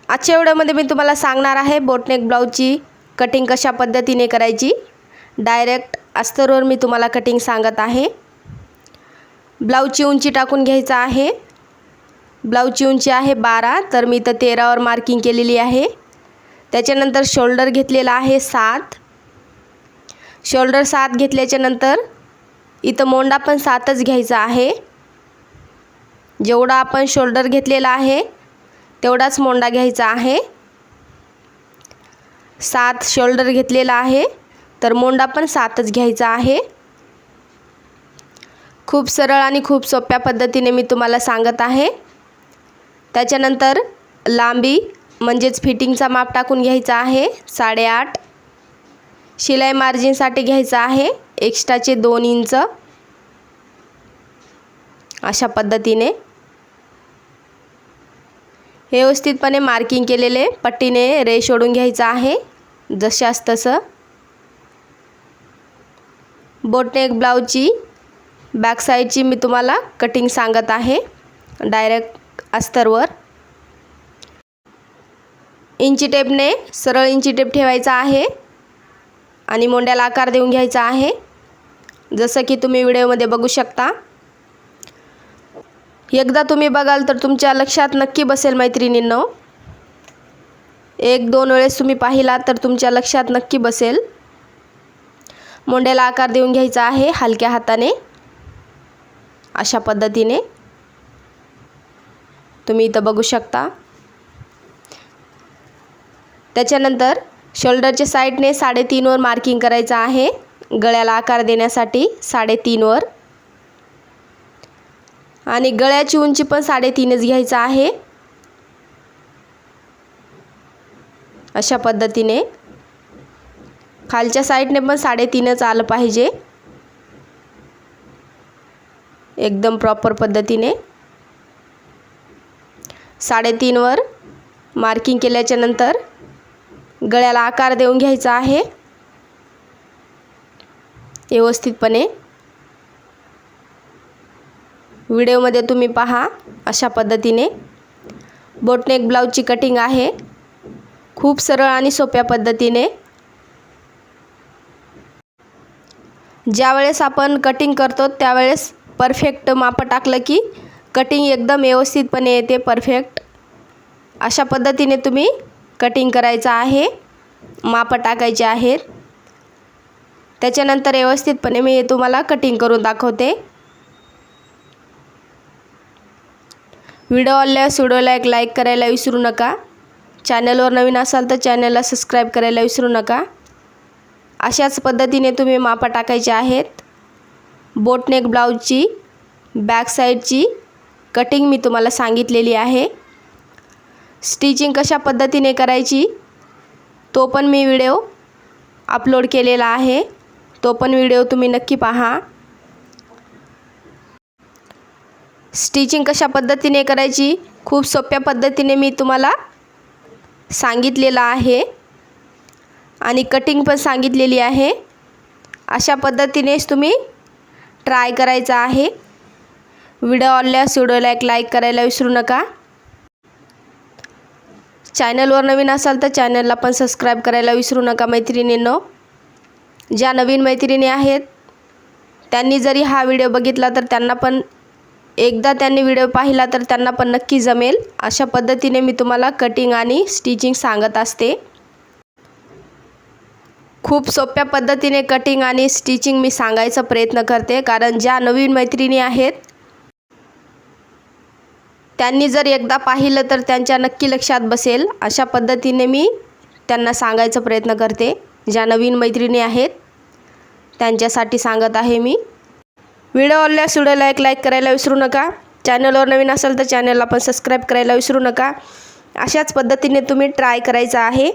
आजच्या व्हिडिओमध्ये मी तुम्हाला सांगणार आहे बोटनेक ब्लाऊजची कटिंग कशा पद्धतीने करायची। डायरेक्ट अस्तरवर मी तुम्हाला कटिंग सांगत आहे। ब्लाऊजची उंची टाकून घ्यायचा आहे। ब्लाऊजची उंची आहे 12, तर मी इथं 13 वर मार्किंग केलेली आहे। त्याच्यानंतर शोल्डर घेतलेला आहे 7। शोल्डर 7 घेतल्याच्या नंतर इथं मोंडा पण 7च घ्यायचा आहे। जेवढा आपण शोल्डर घेतलेला आहे तेवढाच मोंडा घ्यायचा आहे। 7 शोल्डर घेतलेला आहे तर मोंडा पण 7च घ्यायचा आहे। खूप सरळ आणि खूप सोप्या पद्धतीने मी तुम्हाला सांगत आहे। त्याच्यानंतर लांबी म्हणजेच फिटिंगचा माप टाकून घ्यायचा आहे 8.5। शिलाई मार्जिनसाठी घ्यायचा आहे एक्स्ट्राचे 2 इंच। अशा पद्धतीने व्यवस्थितपणे मार्किंग केलेले पट्टीने रेष ओढून घ्यायचा आहे जशास तसं। बोटनेक ब्लाऊजची बॅक साईडची मी तुम्हाला कटिंग सांगत आहे डायरेक्ट अस्तरवर। इंची टेपने सरळ इंची टेप ठेवायचा आहे आणि मोंड्याला आकार देऊन घ्यायचा आहे जसं की तुम्ही व्हिडिओमध्ये बघू शकता। एकदा तुम्ही बघाल तर तुमच्या लक्षात नक्की बसेल मैत्रिणींनो। 1-2 वेळेस तुम्ही पाहिला तर तुमच्या लक्षात नक्की बसेल। मोंड्याला आकार देऊन घ्यायचा आहे हलक्या हाताने अशा पद्धतीने तुम्ही इथं बघू शकता। त्याच्यानंतर शोल्डरच्या साईडने 3.5 वर मार्किंग करायचं आहे गळ्याला आकार देण्यासाठी 3.5 वर। आणि गळ्याची उंची पण 3.5च घ्यायचा आहे अशा पद्धतीने। खालच्या साईडने पण 3.5च आलं पाहिजे एकदम प्रॉपर पद्धतीने। 3.5 वर मार्किंग केल्याच्या नंतर गळ्याला आकार देऊन घ्यायचा आहे व्यवस्थितपणे। व्हिडिओमध्ये तुम्ही पहा अशा पद्धतीने बोटनेक ब्लाऊजची कटिंग आहे खूप सरळ आणि सोप्या पद्धतीने। ज्यावेळेस आपण कटिंग करतो त्यावेळेस परफेक्ट माप टाकलं की कटिंग एकदम व्यवस्थितपणे येते परफेक्ट। अशा पद्धतीने तुम्ही कटिंग करायचं आहे, माप टाकायचे आहेत। त्याच्यानंतर व्यवस्थितपणे मी तुम्हाला कटिंग करून दाखवते। व्हिडिओ आवडल्यास व्हिडिओला एक लाईक करायला विसरू नका। चॅनलवर नवीन असाल तर चॅनलला सबस्क्राईब करायला विसरू नका। अशाच पद्धतीने तुम्ही माप टाकायचे आहेत। बोटनेक ब्लाऊजची बॅक साईडची कटिंग मी तुम्हाला सांगितलेली आहे। स्टिचिंग कशा पद्धतीने करायची तो पण मी व्हिडिओ अपलोड केलेला आहे, तो पण व्हिडिओ तुम्ही नक्की पहा। स्टिचिंग कशा पद्धतीने करायची खूप सोप्या पद्धतीने मी तुम्हाला सांगितलेलं आहे आणि कटिंग पण सांगितलेली आहे। अशा पद्धतीनेच तुम्ही ट्राय करायचं आहे। व्हिडिओ आवडल्यास व्हिडिओला एक लाईक करायला विसरू नका। चॅनलवर नवीन असाल तर चॅनलला पण सबस्क्राईब करायला विसरू नका मैत्रिणींनो। ज्या नवीन मैत्रिणी आहेत त्यांनी जरी हा व्हिडिओ बघितला तर त्यांना पण एकदा त्यांनी व्हिडिओ पाहिला तर त्यांना पण नक्की जमेल। अशा पद्धतीने मी तुम्हाला कटिंग आणि स्टिचिंग सांगत असते। खूप सोप्या पद्धतीने कटिंग आणि स्टिचिंग मी सांगायचा प्रयत्न करते, कारण ज्या नवीन मैत्रिणी आहेत त्यांनी जर एकदा पाहिलं तर त्यांच्या नक्की लक्षात बसेल। अशा पद्धतीने मी त्यांना सांगायचा प्रयत्न करते। ज्या नवीन मैत्रिणी आहेत त्यांच्यासाठी सांगत आहे मी। व्हिडिओ आवडल्यास व्हिडिओला एक लाईक करायला विसरू नका। चॅनलवर नवीन असाल तर चॅनलला पण सबस्क्राईब करायला विसरू नका। अशाच पद्धतीने तुम्ही ट्राय करायचं आहे।